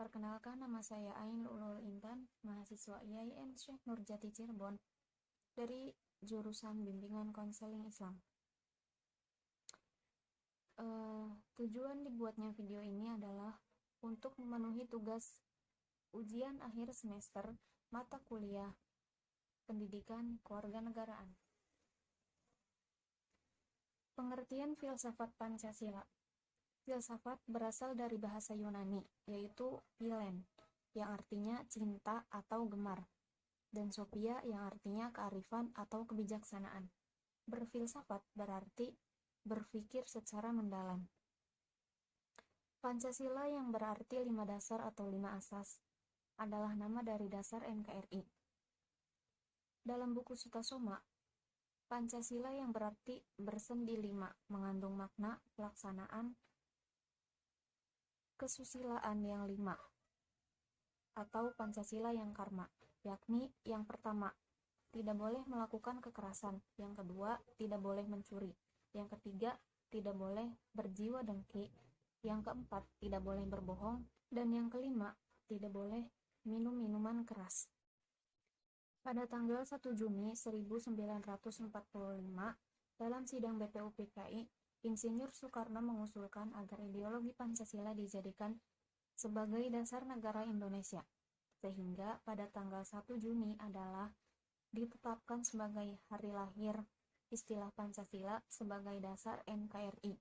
Perkenalkan, nama saya Ain Ulul Intan, mahasiswa IAIN Syekh Nurjati Cirebon dari jurusan Bimbingan Konseling Islam. Tujuan dibuatnya video ini adalah untuk memenuhi tugas ujian akhir semester mata kuliah Pendidikan Kewarganegaraan. Pengertian filsafat Pancasila. Filsafat berasal dari bahasa Yunani, yaitu philen, yang artinya cinta atau gemar, dan sophia yang artinya kearifan atau kebijaksanaan. Berfilsafat berarti berpikir secara mendalam. Pancasila yang berarti 5 dasar atau 5 asas adalah nama dari dasar NKRI. Dalam buku Sutasoma, Pancasila yang berarti bersendi 5 mengandung makna pelaksanaan kesusilaan yang 5 atau Pancasila yang karma, yakni yang pertama, tidak boleh melakukan kekerasan, yang kedua, tidak boleh mencuri, yang ketiga, tidak boleh berjiwa dengki, yang keempat, tidak boleh berbohong, dan yang kelima, tidak boleh minum minuman keras. Pada tanggal 1 Juni 1945, dalam sidang BPUPKI, Insinyur Soekarno mengusulkan agar ideologi Pancasila dijadikan sebagai dasar negara Indonesia, sehingga pada tanggal 1 Juni adalah ditetapkan sebagai hari lahir istilah Pancasila sebagai dasar NKRI.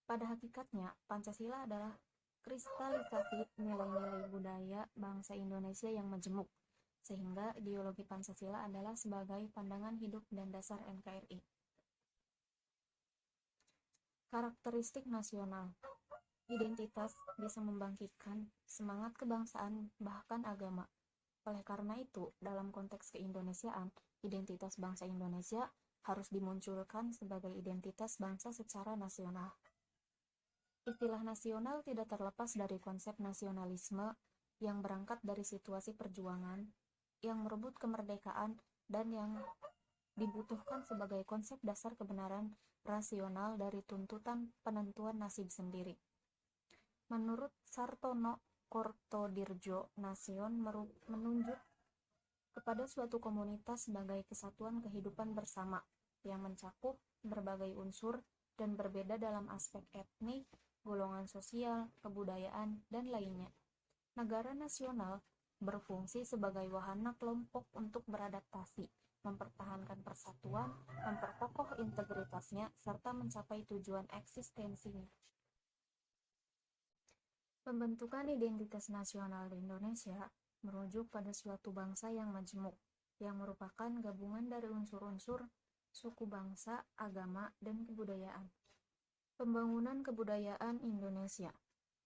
Pada hakikatnya, Pancasila adalah kristalisasi nilai-nilai budaya bangsa Indonesia yang majemuk, sehingga ideologi Pancasila adalah sebagai pandangan hidup dan dasar NKRI. Karakteristik nasional. Identitas bisa membangkitkan semangat kebangsaan bahkan agama. Oleh karena itu, dalam konteks keindonesiaan, identitas bangsa Indonesia harus dimunculkan sebagai identitas bangsa secara nasional. Istilah nasional tidak terlepas dari konsep nasionalisme yang berangkat dari situasi perjuangan, yang merebut kemerdekaan, dan yang dibutuhkan sebagai konsep dasar kebenaran rasional dari tuntutan penentuan nasib sendiri. Menurut Sartono Kortodirjo, nasion menunjuk kepada suatu komunitas sebagai kesatuan kehidupan bersama yang mencakup berbagai unsur dan berbeda dalam aspek etnik, golongan sosial, kebudayaan, dan lainnya. Negara nasional berfungsi sebagai wahana kelompok untuk beradaptasi, mempertahankan persatuan, memperkokoh integritasnya, serta mencapai tujuan eksistensinya. Pembentukan identitas nasional di Indonesia merujuk pada suatu bangsa yang majemuk, yang merupakan gabungan dari unsur-unsur suku bangsa, agama, dan kebudayaan. Pembangunan kebudayaan Indonesia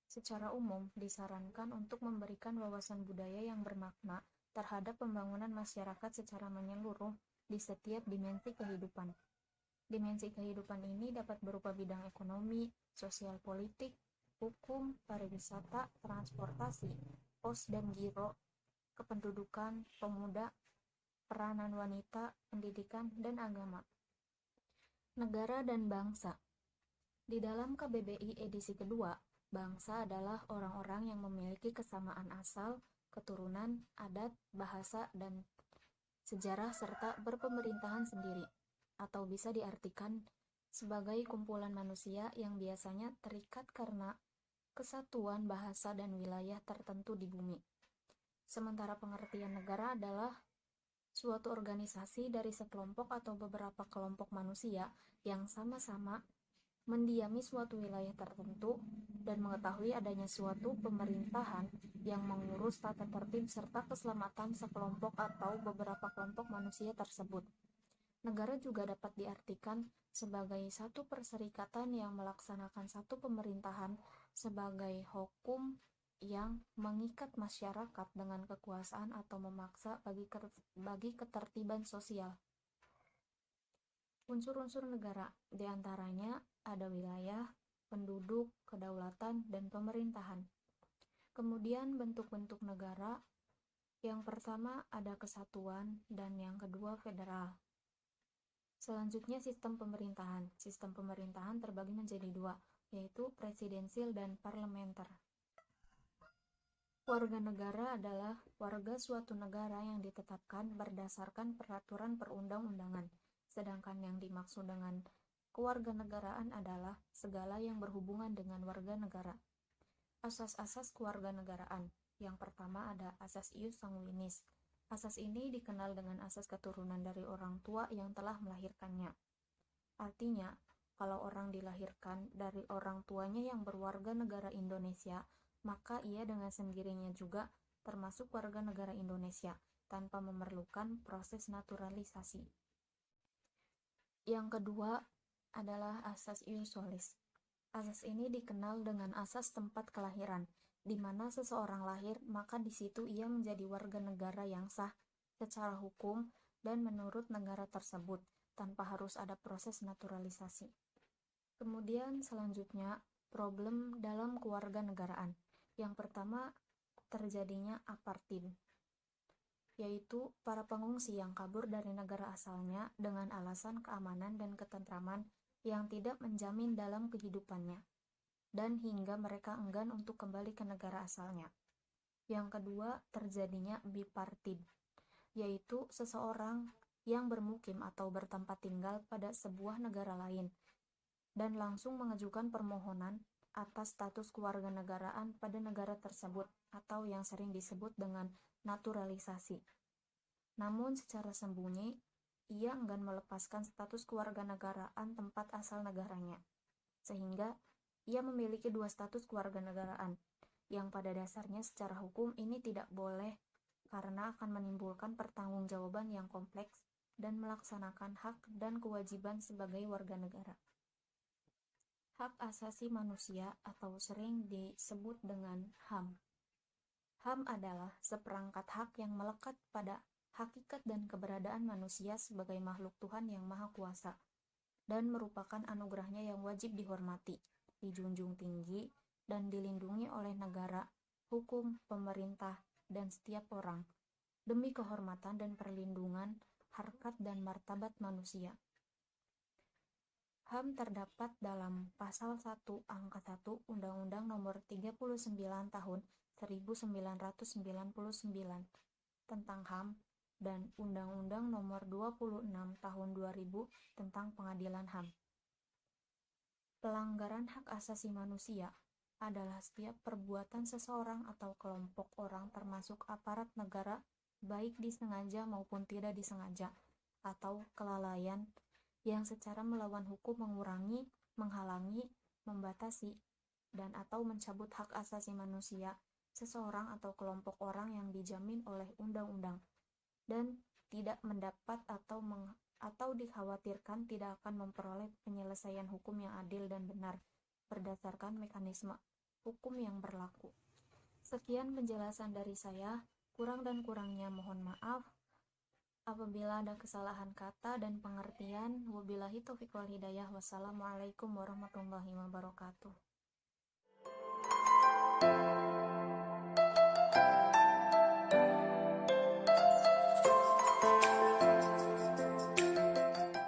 secara umum disarankan untuk memberikan wawasan budaya yang bermakna terhadap pembangunan masyarakat secara menyeluruh di setiap dimensi kehidupan. Dimensi kehidupan ini dapat berupa bidang ekonomi, sosial politik, hukum, pariwisata, transportasi, pos dan giro, kependudukan, pemuda, peranan wanita, pendidikan, dan agama. Negara dan bangsa. Di dalam KBBI edisi kedua, bangsa adalah orang-orang yang memiliki kesamaan asal, keturunan, adat, bahasa, dan sejarah serta berpemerintahan sendiri, atau bisa diartikan sebagai kumpulan manusia yang biasanya terikat karena kesatuan bahasa dan wilayah tertentu di bumi. Sementara pengertian negara adalah suatu organisasi dari sekelompok atau beberapa kelompok manusia yang sama-sama mendiami suatu wilayah tertentu dan mengetahui adanya suatu pemerintahan yang mengurus tata tertib serta keselamatan sekelompok atau beberapa kelompok manusia tersebut. Negara juga dapat diartikan sebagai satu perserikatan yang melaksanakan satu pemerintahan sebagai hukum yang mengikat masyarakat dengan kekuasaan atau memaksa bagi ketertiban sosial. Unsur-unsur negara, diantaranya ada wilayah, penduduk, kedaulatan, dan pemerintahan. Kemudian bentuk-bentuk negara, yang pertama ada kesatuan dan yang kedua federal. Selanjutnya sistem pemerintahan. Sistem pemerintahan terbagi menjadi dua, yaitu presidensil dan parlementer. Warga negara adalah warga suatu negara yang ditetapkan berdasarkan peraturan perundang-undangan, sedangkan yang dimaksud dengan kewarganegaraan adalah segala yang berhubungan dengan warga negara. Asas-asas kewarganegaraan. Yang pertama ada asas ius sanguinis. Asas ini dikenal dengan asas keturunan dari orang tua yang telah melahirkannya. Artinya, kalau orang dilahirkan dari orang tuanya yang berwarga negara Indonesia, maka ia dengan sendirinya juga termasuk warga negara Indonesia tanpa memerlukan proses naturalisasi. Yang kedua adalah asas ius solis. Asas ini dikenal dengan asas tempat kelahiran, di mana seseorang lahir, maka di situ ia menjadi warga negara yang sah secara hukum dan menurut negara tersebut, tanpa harus ada proses naturalisasi. Kemudian selanjutnya, problem dalam kewarganegaraan. Yang pertama, terjadinya apartheid, yaitu para pengungsi yang kabur dari negara asalnya dengan alasan keamanan dan ketentraman yang tidak menjamin dalam kehidupannya, dan hingga mereka enggan untuk kembali ke negara asalnya. Yang kedua, terjadinya bipartid, yaitu seseorang yang bermukim atau bertempat tinggal pada sebuah negara lain dan langsung mengajukan permohonan atas status kewarganegaraan pada negara tersebut atau yang sering disebut dengan naturalisasi. Namun secara sembunyi, ia enggan melepaskan status kewarganegaraan tempat asal negaranya, sehingga ia memiliki dua status kewarganegaraan, yang pada dasarnya secara hukum ini tidak boleh karena akan menimbulkan pertanggungjawaban yang kompleks dan melaksanakan hak dan kewajiban sebagai warga negara. Hak asasi manusia atau sering disebut dengan HAM. HAM adalah seperangkat hak yang melekat pada hakikat dan keberadaan manusia sebagai makhluk Tuhan yang Maha Kuasa dan merupakan anugerahnya yang wajib dihormati, dijunjung tinggi, dan dilindungi oleh negara, hukum, pemerintah, dan setiap orang demi kehormatan dan perlindungan harkat dan martabat manusia. HAM terdapat dalam Pasal 1 Angka 1 Undang-Undang Nomor 39 Tahun 1999 tentang HAM dan Undang-Undang Nomor 26 Tahun 2000 tentang Pengadilan HAM. Pelanggaran hak asasi manusia adalah setiap perbuatan seseorang atau kelompok orang termasuk aparat negara, baik disengaja maupun tidak disengaja, atau kelalaian yang secara melawan hukum mengurangi, menghalangi, membatasi, dan atau mencabut hak asasi manusia seseorang atau kelompok orang yang dijamin oleh undang-undang dan tidak mendapat atau dikhawatirkan tidak akan memperoleh penyelesaian hukum yang adil dan benar berdasarkan mekanisme hukum yang berlaku. Sekian penjelasan dari saya, kurang dan kurangnya mohon maaf. Apabila ada kesalahan kata dan pengertian, wabillahi taufiq wal hidayah. Wassalamualaikum warahmatullahi wabarakatuh.